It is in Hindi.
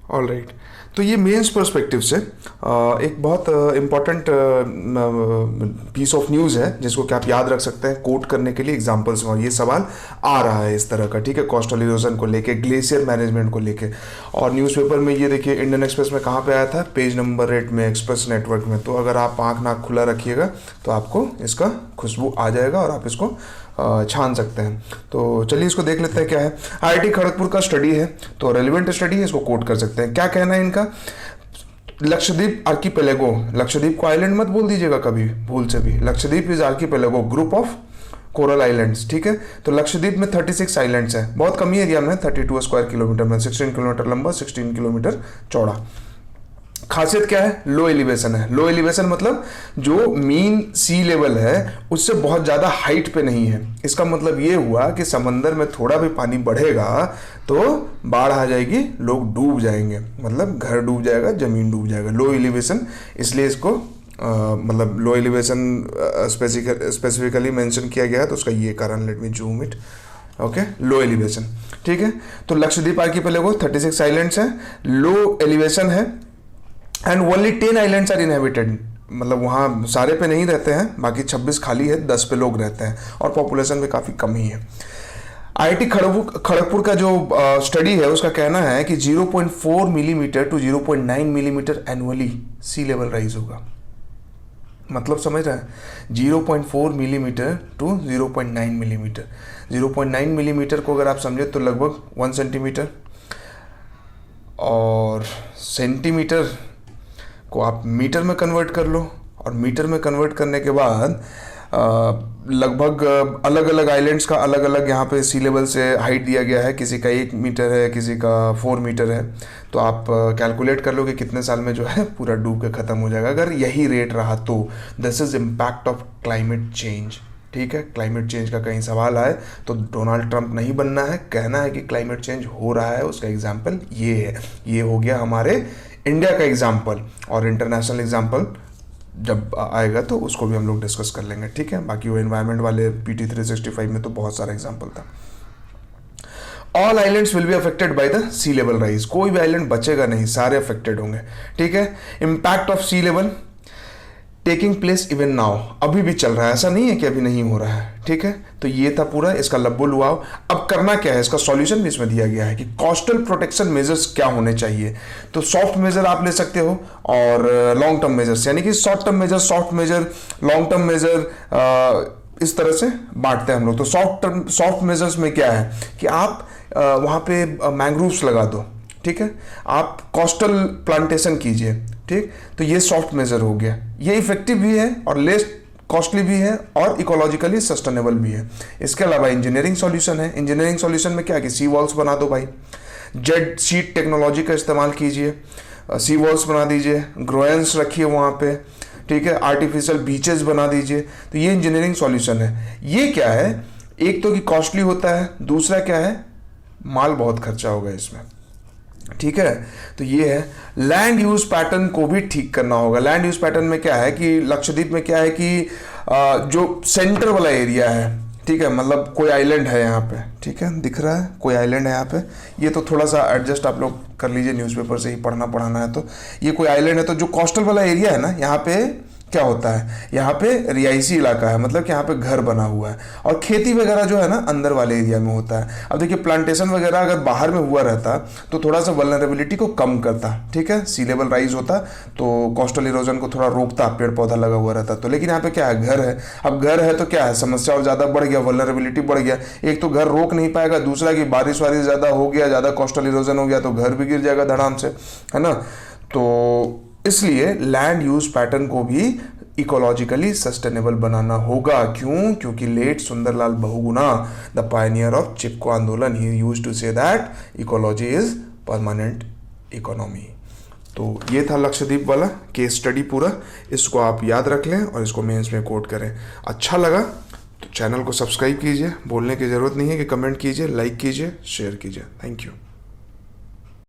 All right. तो ये मेंस पर्सपेक्टिव से एक बहुत इम्पॉर्टेंट पीस ऑफ न्यूज़ है जिसको कि आप याद रख सकते हैं कोट करने के लिए एग्जांपल्स में। और ये सवाल आ रहा है इस तरह का, ठीक है, कोस्टल इरोजन को लेके, ग्लेशियर मैनेजमेंट को लेके। और न्यूज़पेपर में ये देखिए, इंडियन एक्सप्रेस में कहाँ पे आया था, पेज नंबर 8 में, एक्सप्रेस नेटवर्क में। तो अगर आप आँख नाक खुला रखिएगा तो आपको इसका खुशबू आ जाएगा और आप इसको छान सकते हैं। तो चलिए इसको देख लेते हैं क्या है। आईआईटी खड़गपुर का स्टडी है, तो रेलिवेंट स्टडी है, इसको कोट कर सकते हैं। क्या कहना है इनका, लक्षद्वीप आर्कीपेलेगो, लक्षद्वीप को आइलैंड मत बोल दीजिएगा कभी भूल से भी, Lakshadweep is archipelago, group of coral islands, ठीक है। तो लक्षद्वीप में 36 आइलैंड्स हैं, बहुत कम ही एरिया में, 32 स्क्वायर किलोमीटर में, 16 किलोमीटर लंबा, 16 किलोमीटर चौड़ा। खासियत क्या है, लो एलिवेशन है। लो एलिवेशन मतलब जो मीन सी लेवल है उससे बहुत ज़्यादा हाइट पे नहीं है। इसका मतलब ये हुआ कि समंदर में थोड़ा भी पानी बढ़ेगा तो बाढ़ आ जाएगी, लोग डूब जाएंगे, मतलब घर डूब जाएगा, ज़मीन डूब जाएगा। लो एलिवेशन, इसलिए इसको मतलब लो एलिवेशन स्पेसिफिकली मेंशन किया गया है, तो उसका ये कारण, let me zoom it, okay, low elevation, ठीक है। तो लक्षद्वीप आर्कीपेलेगो 36 आइलैंड्स हैं, लो एलिवेशन है, and only 10 islands are inhabited, मतलब वहाँ सारे पे नहीं रहते हैं, बाकी 26 खाली है, 10 पे लोग रहते हैं, और पॉपुलेशन भी काफ़ी कम ही है। आईआईटी खड़गपुर का जो स्टडी है उसका कहना है कि 0.4 millimetre to 0.9 millimetre annually sea level rise होगा। मतलब समझ रहे हैं, 0.4 मिलीमीटर टू 0.9 मिलीमीटर। 0.9 मिलीमीटर को अगर आप समझे तो लगभग 1 सेंटीमीटर, और सेंटीमीटर को आप मीटर में कन्वर्ट कर लो, और मीटर में कन्वर्ट करने के बाद लगभग अलग अलग आइलैंड्स का अलग अलग यहाँ पे सी लेवल से हाइट दिया गया है, किसी का 1 मीटर है, किसी का 4 मीटर है। तो आप कैलकुलेट कर लो कि कितने साल में जो है पूरा डूब के ख़त्म हो जाएगा अगर यही रेट रहा तो। This is impact of climate change, ठीक है। क्लाइमेट चेंज का कहीं सवाल आए तो डोनाल्ड ट्रंप नहीं बनना है, कहना है कि क्लाइमेट चेंज हो रहा है, उसका एग्जाम्पल ये है। ये हो गया हमारे इंडिया का एग्जाम्पल, और इंटरनेशनल एग्जाम्पल जब आएगा तो उसको भी हम लोग डिस्कस कर लेंगे, ठीक है। बाकी वो एनवायरनमेंट वाले PT 365 में तो बहुत सारा एग्जाम्पल था। All islands will be affected by the sea level rise, कोई भी आइलैंड बचेगा नहीं, सारे अफेक्टेड होंगे, ठीक है। Impact of sea level taking place even now, अभी भी चल रहा है, ऐसा नहीं है कि अभी नहीं हो रहा है, ठीक है। तो ये था पूरा इसका लब्बो लुआव। अब करना क्या है, इसका सॉल्यूशन भी इसमें दिया गया है कि कोस्टल प्रोटेक्शन मेजर्स क्या होने चाहिए। तो सॉफ्ट मेजर आप ले सकते हो, और लॉन्ग टर्म मेजर्स, यानी कि short term measure, soft measure, long term measure, इस तरह से बांटते हैं हम लोग। तो सॉफ्ट मेजर्स में क्या है कि आप वहाँ पे मैंग्रोव्स लगा दो, ठीक है, आप कोस्टल प्लांटेशन कीजिए, ठीक। तो ये सॉफ्ट मेजर हो गया, ये इफेक्टिव भी है और लेस कॉस्टली भी है और इकोलॉजिकली सस्टेनेबल भी है। इसके अलावा इंजीनियरिंग सॉल्यूशन है। इंजीनियरिंग सॉल्यूशन में क्या कि सी वॉल्स बना दो भाई, जेड शीट टेक्नोलॉजी का इस्तेमाल कीजिए, सी वॉल्स बना दीजिए, ग्रोएंस रखिए वहाँ पे, ठीक है, आर्टिफिशियल बीचेस बना दीजिए। तो ये इंजीनियरिंग सॉल्यूशन है। ये क्या है, एक तो कि कॉस्टली होता है, दूसरा क्या है, माल बहुत खर्चा होगा इसमें, ठीक है। तो ये है। लैंड यूज पैटर्न को भी ठीक करना होगा। लैंड यूज पैटर्न में क्या है कि लक्षद्वीप में क्या है कि जो सेंटर वाला एरिया है, ठीक है, मतलब कोई आइलैंड है यहाँ पे, ठीक है, दिख रहा है कोई आइलैंड है यहाँ पे, ये तो थोड़ा सा एडजस्ट आप लोग कर लीजिए, न्यूज़पेपर से ही पढ़ाना है तो ये कोई आइलैंड है। तो जो कोस्टल वाला एरिया है ना, यहाँ पे क्या होता है, यहाँ पे रिहायशी इलाका है, मतलब कि यहाँ पे घर बना हुआ है, और खेती वगैरह जो है ना अंदर वाले एरिया में होता है। अब देखिए प्लांटेशन वगैरह अगर बाहर में हुआ रहता तो थोड़ा सा वल्नरेबिलिटी को कम करता, ठीक है, सी लेवल राइज होता तो कोस्टल इरोजन को थोड़ा रोकता, पेड़ पौधा लगा हुआ रहता तो। लेकिन यहाँ पे क्या है, घर है। अब घर है तो क्या है, समस्या और ज़्यादा बढ़ गया, वल्नरेबिलिटी बढ़ गया। एक तो घर रोक नहीं पाएगा, दूसरा कि बारिश वारिश ज़्यादा हो गया, ज़्यादा कोस्टल इरोजन हो गया तो घर भी गिर जाएगा धड़ाम से, है ना। तो इसलिए लैंड यूज पैटर्न को भी इकोलॉजिकली सस्टेनेबल बनाना होगा। क्यों? क्योंकि late Sundarlal Bahuguna, the pioneer of Chipko आंदोलन, he used to say that ecology is permanent economy. तो ये था लक्षद्वीप वाला केस स्टडी पूरा, इसको आप याद रख लें और इसको मेंस में कोट करें। अच्छा लगा तो चैनल को सब्सक्राइब कीजिए, बोलने की ज़रूरत नहीं है कि कमेंट कीजिए, लाइक कीजिए, शेयर कीजिए। Thank you.